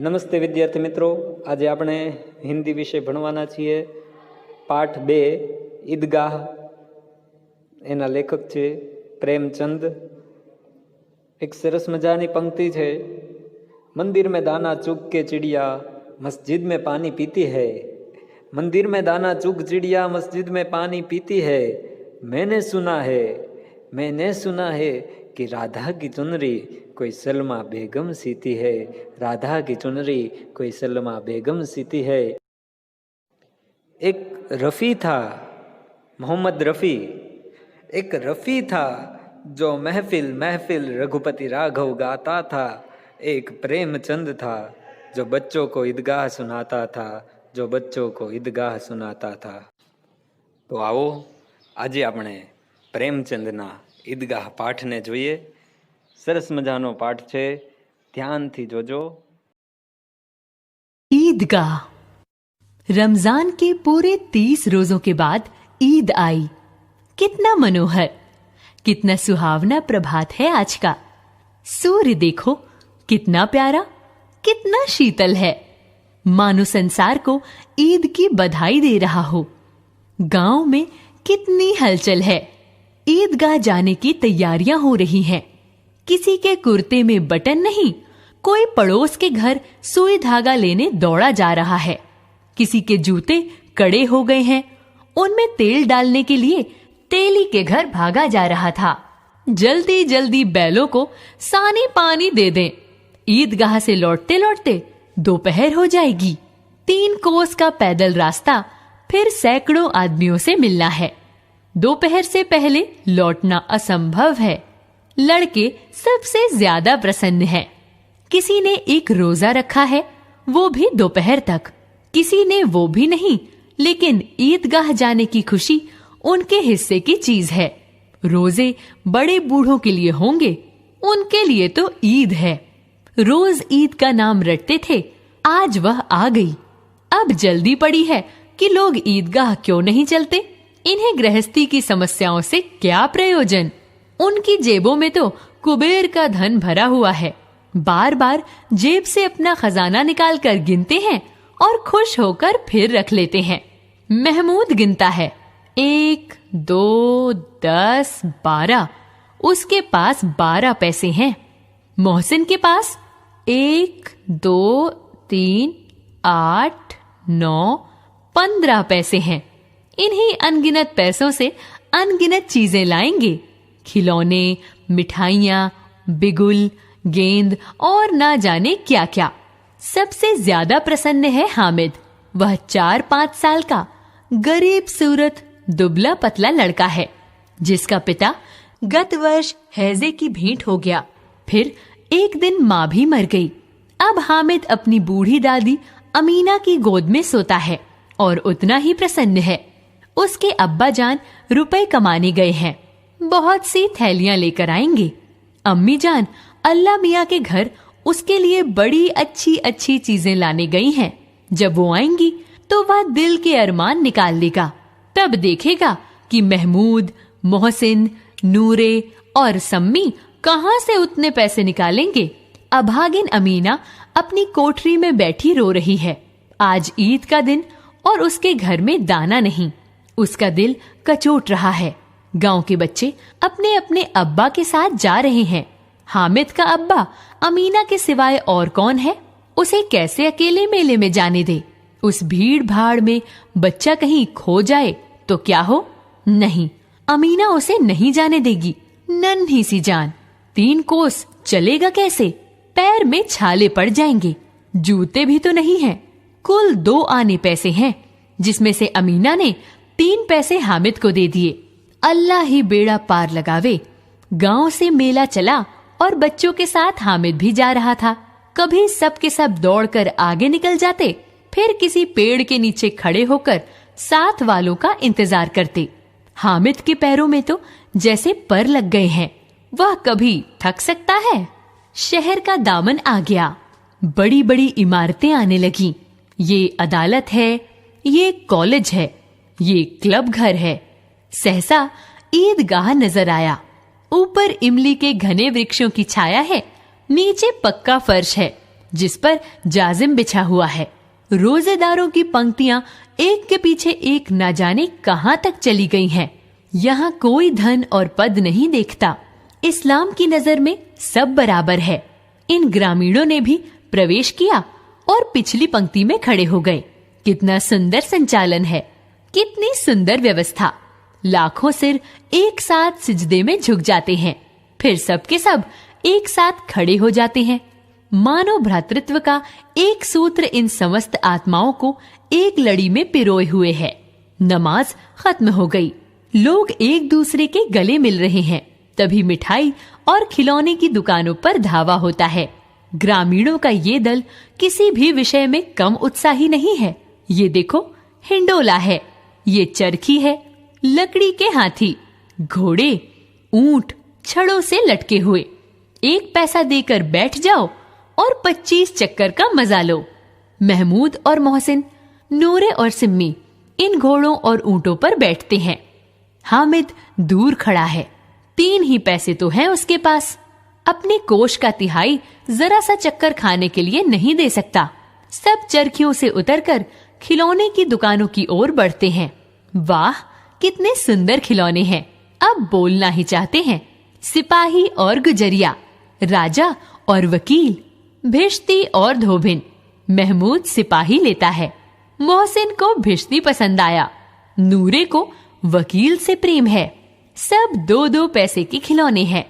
નમસ્તે વિદ્યાર્થી મિત્રો, આજે આપણે હિન્દી વિષય ભણવાના છીએ. પાઠ 2 ઈદગાહ. એના લેખક છે પ્રેમચંદ. એક સરસ મજાની પંક્તિ છે. મંદિર में दाना चुग के चिड़िया मस्जिद में पानी पीती है. मंदिर में दाना चुग चिड़िया मस्जिद में पानी पीती है. मैंने सुना है कि राधा की चुनरी कोई सलमा बेगम सीती है. राधा की चुनरी कोई सलमा बेगम सीती है. एक रफ़ी था, मोहम्मद रफ़ी. एक रफ़ी था जो महफिल महफिल रघुपति राघव गाता था. एक प्रेमचंद था जो बच्चों को ईदगाह सुनाता था. तो आओ આજે આપણે પ્રેમચંદના ઈદગાહ પાઠને જોઈએ. સરસ મજાનો પાઠ છે, ध्यानથી જોજો. ईदगाह. रमजान के पूरे 30 रोजों के बाद ईद आई. कितना मनोहर, कितना सुहावना प्रभात है आज का. सूर्य देखो कितना प्यारा, कितना शीतल है, मानो संसार को ईद की बधाई दे रहा हो. गांव में कितनी हलचल है. ईदगाह जाने की तैयारियां हो रही हैं. किसी के कुर्ते में बटन नहीं, कोई पड़ोस के घर सुई धागा लेने दौड़ा जा रहा है. किसी के जूते कड़े हो गए हैं, उनमें तेल डालने के लिए तेली के घर भागा जा रहा था. जल्दी जल्दी बैलों को सानी पानी दे दें. ईदगाह से लौटते लौटते दोपहर हो जाएगी. 3 कोस का पैदल रास्ता, फिर सैकड़ों आदमियों से मिलना है. दोपहर से पहले लौटना असंभव है. लड़के सबसे ज्यादा प्रसन्न हैं. किसी ने एक रोजा रखा है, वो भी दोपहर तक. किसी ने वो भी नहीं, लेकिन ईदगाह जाने की खुशी उनके हिस्से की चीज है. रोजे बड़े बूढ़ों के लिए होंगे, उनके लिए तो ईद है. रोज ईद का नाम रटते थे, आज वह आ गई. अब जल्दी पड़ी है कि लोग ईदगाह क्यों नहीं चलते. इन्हें गृहस्थी की समस्याओं से क्या प्रयोजन. उनकी जेबों में तो कुबेर का धन भरा हुआ है. बार बार जेब से अपना खजाना निकाल कर गिनते हैं और खुश होकर फिर रख लेते हैं. महमूद गिनता है, 1, 2, 10, 12. उसके पास 12 पैसे हैं. मोहसिन के पास 1, 2, 3, 8, 9, 15 पैसे हैं. इन्हीं अनगिनत पैसों से अनगिनत चीजें लाएंगे. खिलौने, मिठाइयाँ, बिगुल, गेंद और ना जाने क्या क्या. सबसे ज्यादा प्रसन्न है हामिद. वह 4-5 साल का गरीब सूरत दुबला पतला लड़का है, जिसका पिता गत वर्ष हैजे की भेंट हो गया. फिर एक दिन माँ भी मर गई. अब हामिद अपनी बूढ़ी दादी अमीना की गोद में सोता है और उतना ही प्रसन्न है. उसके अब्बा जान रुपए कमाने गए हैं. बहुत सी थैलियां लेकर आएंगे. अम्मी जान अल्लाह मियाँ के घर उसके लिए बड़ी अच्छी अच्छी चीजें लाने गई हैं. जब वो आएंगी तो वह दिल के अरमान निकाल लेगा. तब देखेगा कि महमूद, मोहसिन, नूरे और सम्मी कहाँ से उतने पैसे निकालेंगे. अभागिन अमीना अपनी कोठरी में बैठी रो रही है. आज ईद का दिन और उसके घर में दाना नहीं. उसका दिल कचोट रहा है. गांव के बच्चे अपने अपने अब्बा के साथ जा रहे हैं. हामिद का अब्बा अमीना के सिवाय और कौन है. उसे कैसे अकेले मेले में जाने दे. उस भीड़ भाड़ में बच्चा कहीं खो जाए तो क्या हो. नहीं, अमीना उसे नहीं जाने देगी. नन्ही सी जान, 3 कोस चलेगा कैसे. पैर में छाले पड़ जाएंगे. जूते भी तो नहीं हैं. कुल 2 आने पैसे हैं, जिसमें से अमीना ने 3 पैसे हामिद को दे दिए. अल्लाह ही बेड़ा पार लगावे. गांव से मेला चला और बच्चों के साथ हामिद भी जा रहा था. कभी सब के सब दौड़कर आगे निकल जाते, फिर किसी पेड़ के नीचे खड़े होकर साथ वालों का इंतजार करते. हामिद के पैरों में तो जैसे पर लग गए हैं. वह कभी थक सकता है. शहर का दामन आ गया. बड़ी बड़ी इमारतें आने लगी. ये अदालत है, ये कॉलेज है, ये क्लब घर है. सहसा ईदगाह नजर आया. ऊपर इमली के घने वृक्षों की छाया है, नीचे पक्का फर्श है. जिस पर जाजिम बिछा हुआ है। रोजेदारों की पंक्तियां एक के पीछे एक न जाने कहां तक चली गई हैं। यहाँ कोई धन और पद नहीं देखता। इस्लाम की नजर में सब बराबर है। इन ग्रामीणों ने भी प्रवेश किया और पिछली पंक्ति में खड़े हो गए। कितना सुंदर संचालन है, कितनी सुंदर व्यवस्था। लाखों सिर एक साथ सिजदे में झुक जाते हैं, फिर सबके सब एक साथ खड़े हो जाते हैं। मानव भ्रातृत्व का एक सूत्र इन समस्त आत्माओं को एक लड़ी में पिरोए हुए है। नमाज खत्म हो गई, लोग एक दूसरे के गले मिल रहे हैं। तभी मिठाई और खिलौने की दुकानों पर धावा होता है। ग्रामीणों का ये दल किसी भी विषय में कम उत्साही नहीं है। ये देखो, हिंडोला है, ये चरखी है, लकड़ी के हाथी, घोड़े, ऊंट छड़ों से लटके हुए। 1 पैसा देकर बैठ जाओ और 25 चक्कर का मजा लो। महमूद और मोहसिन, नूरे और सिम्मी इन घोड़ों और ऊंटों पर बैठते हैं। हामिद दूर खड़ा है। 3 ही पैसे तो हैं उसके पास। अपने कोष का तिहाई जरा सा चक्कर खाने के लिए नहीं दे सकता। सब चरखियों से उतरकर खिलौने की दुकानों की ओर बढ़ते हैं। वाह, कितने सुंदर खिलौने हैं। अब बोलना ही चाहते हैं। सिपाही और गुजरिया, राजा और वकील, भिश्ती और धोबिन। महमूद सिपाही लेता है। मोहसिन को भिश्ती पसंद आया। नूरे को वकील से प्रेम है। सब 2-2 पैसे के खिलौने हैं।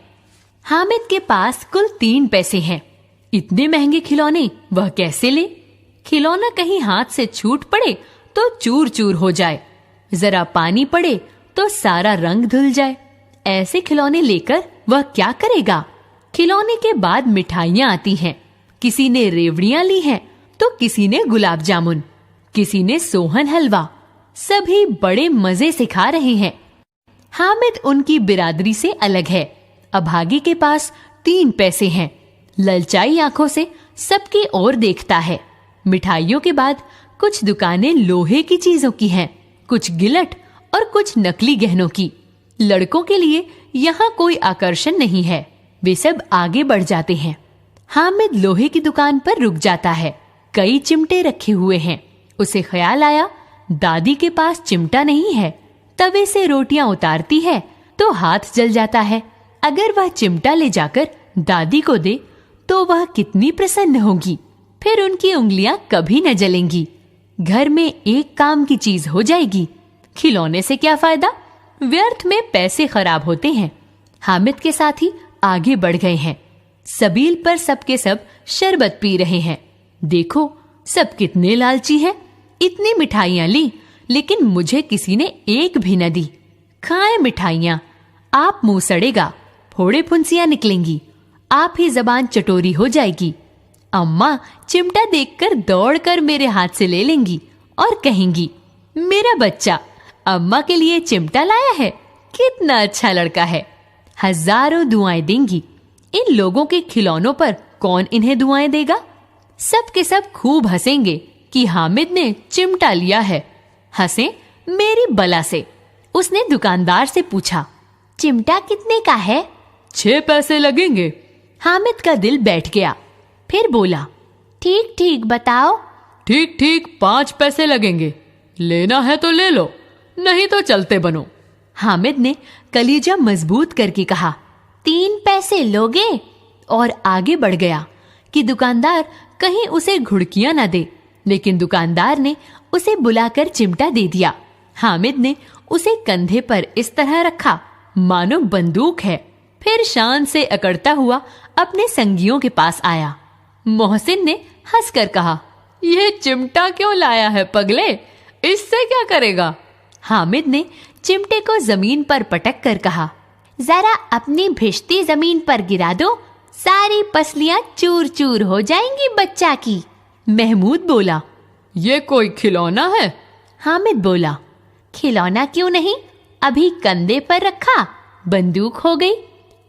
हामिद के पास कुल 3 पैसे हैं। इतने महंगे खिलौने वह कैसे ले? खिलौना कहीं हाथ से छूट पड़े तो चूर चूर हो जाए, जरा पानी पड़े तो सारा रंग धुल जाए। ऐसे खिलौने लेकर वह क्या करेगा? खिलौने के बाद मिठाइयां आती हैं। किसी ने रेवड़ियां ली हैं तो किसी ने गुलाब जामुन, किसी ने सोहन हलवा। सभी बड़े मजे से खा रहे हैं। हामिद उनकी बिरादरी से अलग है। अभागी के पास 3 पैसे हैं। ललचाई आंखों से सबकी ओर देखता है। मिठाइयों के बाद कुछ दुकानें लोहे की चीजों की हैं, कुछ गिलट और कुछ नकली गहनों की। लड़कों के लिए यहाँ कोई आकर्षण नहीं है। वे सब आगे बढ़ जाते हैं। हामिद लोहे की दुकान पर रुक जाता है। कई चिमटे रखे हुए हैं। उसे ख्याल आया, दादी के पास चिमटा नहीं है। तवे से रोटियां उतारती है तो हाथ जल जाता है। अगर वह चिमटा ले जाकर दादी को दे तो वह कितनी प्रसन्न होगी। फिर उनकी उंगलियां कभी न जलेंगी। घर में एक काम की चीज हो जाएगी। खिलौने से क्या फायदा? व्यर्थ में पैसे खराब होते हैं। हामिद के साथी आगे बढ़ गए हैं। सबील पर सबके सब शरबत पी रहे हैं। देखो, सब कितने लालची हैं। इतनी मिठाइयां ली, लेकिन मुझे किसी ने एक भी न दी। खाएं मिठाइयां, आप मुंह सड़ेगा, फोड़े फुंसियां निकलेंगी, आप ही जबान चटोरी हो जाएगी। अम्मा चिमटा देखकर दौड़कर मेरे हाथ से ले लेंगी और कहेंगी, मेरा बच्चा अम्मा के लिए चिमटा लाया है, कितना अच्छा लड़का है। हजारों दुआएं देंगी। इन लोगों के खिलौनों पर कौन इन्हें दुआएं देगा? सब के सब खूब हंसेंगे कि हामिद ने चिमटा लिया है। हंसे मेरी बला से। उसने दुकानदार से पूछा, चिमटा कितने का है? 6 पैसे लगेंगे। हामिद का दिल बैठ गया। फिर बोला, ठीक ठीक बताओ। ठीक ठीक 5 पैसे लगेंगे। लेना है तो ले लो, नहीं तो चलते बनो। हामिद ने कलीजा मजबूत करके कहा, 3 पैसे लोगे? और आगे बढ़ गया कि दुकानदार कहीं उसे घुड़कियां न दे। लेकिन दुकानदार ने उसे बुलाकर चिमटा दे दिया। हामिद ने उसे कंधे पर इस तरह रखा मानो बंदूक है। फिर शान से अकड़ता हुआ अपने संगियों के पास आया। मोहसिन ने हंसकर कहा, यह चिमटा क्यों लाया है पगले? इससे क्या करेगा? हामिद ने चिमटे को जमीन पर पटक कर कहा, जरा अपनी भिश्ती जमीन पर गिरा दो, सारी पसलियां चूर चूर हो जाएंगी बच्चा की। महमूद बोला, ये कोई खिलौना है? हामिद बोला, खिलौना क्यों नहीं, अभी कंधे पर रखा, बंदूक हो गई,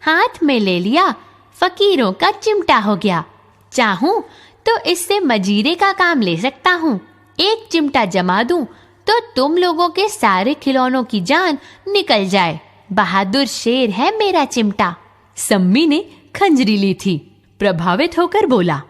हाथ में ले लिया, फकीरों का चिमटा हो गया। चाहूं तो इससे मजीरे का काम ले सकता हूँ। एक चिमटा जमा दूं तो तुम लोगों के सारे खिलौनों की जान निकल जाए। बहादुर शेर है मेरा चिमटा। सम्मी ने खंजरी ली थी। प्रभावित होकर बोला,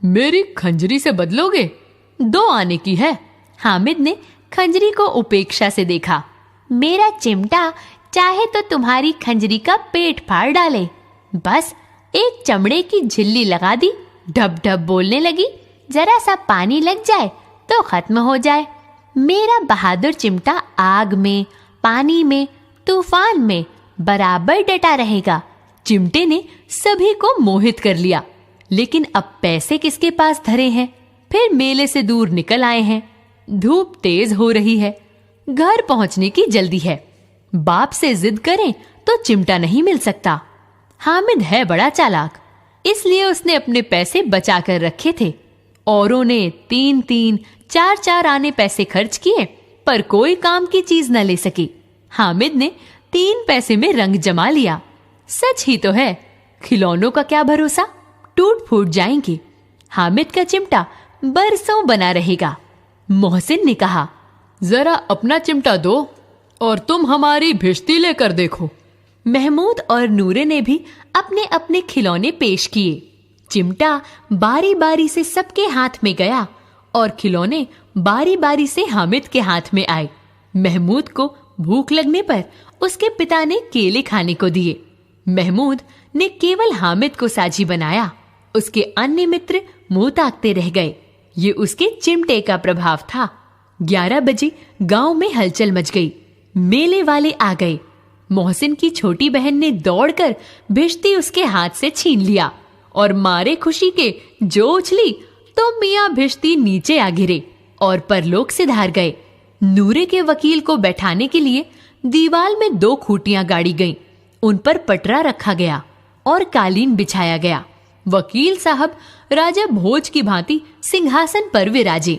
मेरी खंजरी से बदलोगे? 2 आने की है। हामिद ने खंजरी को उपेक्षा से देखा। मेरा चिमटा चाहे तो तुम्हारी खंजरी का पेट फाड़ डाले। बस एक चमड़े की झिल्ली लगा दी, ढब ढब बोलने लगी, जरा सा पानी लग जाए तो खत्म हो जाए। मेरा बहादुर चिमटा आग में, पानी में, तूफान में बराबर डटा रहेगा। चिमटे ने सभी को मोहित कर लिया। लेकिन अब पैसे किसके पास धरे हैं? फिर मेले से दूर निकल आए हैं। धूप तेज हो रही है, घर पहुंचने की जल्दी है। बाप से जिद करें तो चिमटा नहीं मिल सकता। हामिद है बड़ा चालाक, इसलिए उसने अपने पैसे बचा कर रखे थे। औरों ने 3-3, 4-4 आने पैसे खर्च किए, पर कोई काम की चीज न ले सकी। हामिद ने 3 पैसे में रंग जमा लिया। सच ही तो है, खिलौनों का क्या भरोसा, टूट फूट जाएंगे। हामिद का चिमटा बरसों बना रहेगा। मोहसिन ने कहा, जरा अपना चिमटा दो और तुम हमारी भिश्ती लेकर देखो। महमूद और नूरे ने भी अपने अपने खिलौने पेश किए। चिमटा बारी बारी से सबके हाथ में गया और खिलौने बारी बारी से हामिद के हाथ में आए। महमूद को भूख लगने पर उसके पिता ने केले खाने को दिए। महमूद ने केवल हामिद को साझी बनाया। उसके अन्य मित्र मुंह ताकते रह गए। ये उसके चिमटे का प्रभाव था। 11 बजे गांव में हलचल मच गई। मेले वाले आ गए। मोहसिन की छोटी बहन ने दौड़कर भिश्ती उसके हाथ से छीन लिया और मारे खुशी के जो उछली तो मियां भिश्ती नीचे आ गिरे और परलोक से धार गए। नूरे के वकील को बैठाने के लिए दीवाल में 2 खूंटियां गाड़ी गईं। उन पर पटरा रखा गया और कालीन बिछाया गया। वकील साहब राजा भोज की भांति सिंहासन पर विराजे।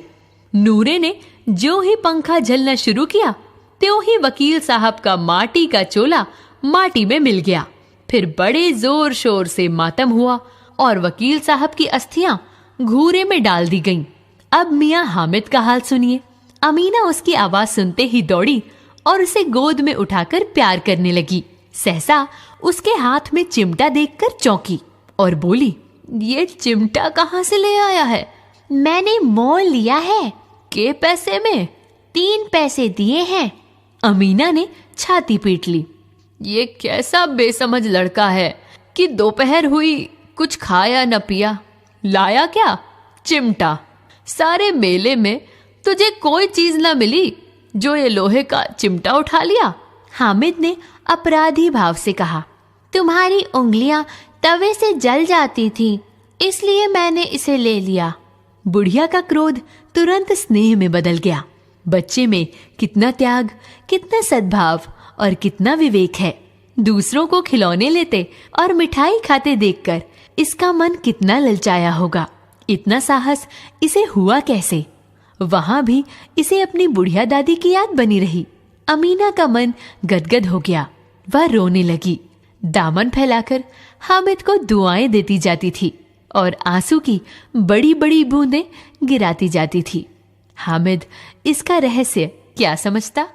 नूरे ने जो ही पंखा झलना शुरू किया, त्यों ही वकील साहब का माटी का चोला माटी में मिल गया। फिर बड़े जोर शोर से मातम हुआ और वकील साहब की अस्थियां घूरे में डाल दी गईं। अब मियां हामिद का हाल सुनिए। अमीना उसकी आवाज सुनते ही दौड़ी और उसे गोद में उठाकर प्यार करने लगी। सहसा उसके हाथ में चिमटा देखकर चौंकी और बोली, ये चिमटा कहाँ से ले आया है? मैंने मोल लिया है। के पैसे में? 3 पैसे दिए हैं। अमीना ने छाती पीट ली। ये कैसा बेसमझ लड़का है कि दोपहर हुई कुछ खाया न पिया। लाया क्या? चिमटा। सारे मेले में तुझे कोई चीज न मिली जो ये लोहे का चिमटा उठा लिया। हामिद ने अपराधी भाव से कहा, तुम्हारी उंगलियां तवे से जल जाती थी, इसलिए मैंने इसे ले लिया। बुढ़िया का क्रोध तुरंत स्नेह में बदल गया। बच्चे में कितना त्याग, कितना सद्भाव और कितना विवेक है। दूसरों को खिलौने लेते और मिठाई खाते देखकर इसका मन कितना ललचाया होगा। इतना साहस इसे हुआ कैसे? वहां भी इसे अपनी बुढ़िया दादी की याद बनी रही। अमीना का मन गदगद हो गया। वह रोने लगी। दामन फैलाकर हामिद को दुआएं देती जाती थी और आंसू की बड़ी बड़ी बूंदें गिराती जाती थी। हामिद इसका रहस्य क्या समझता?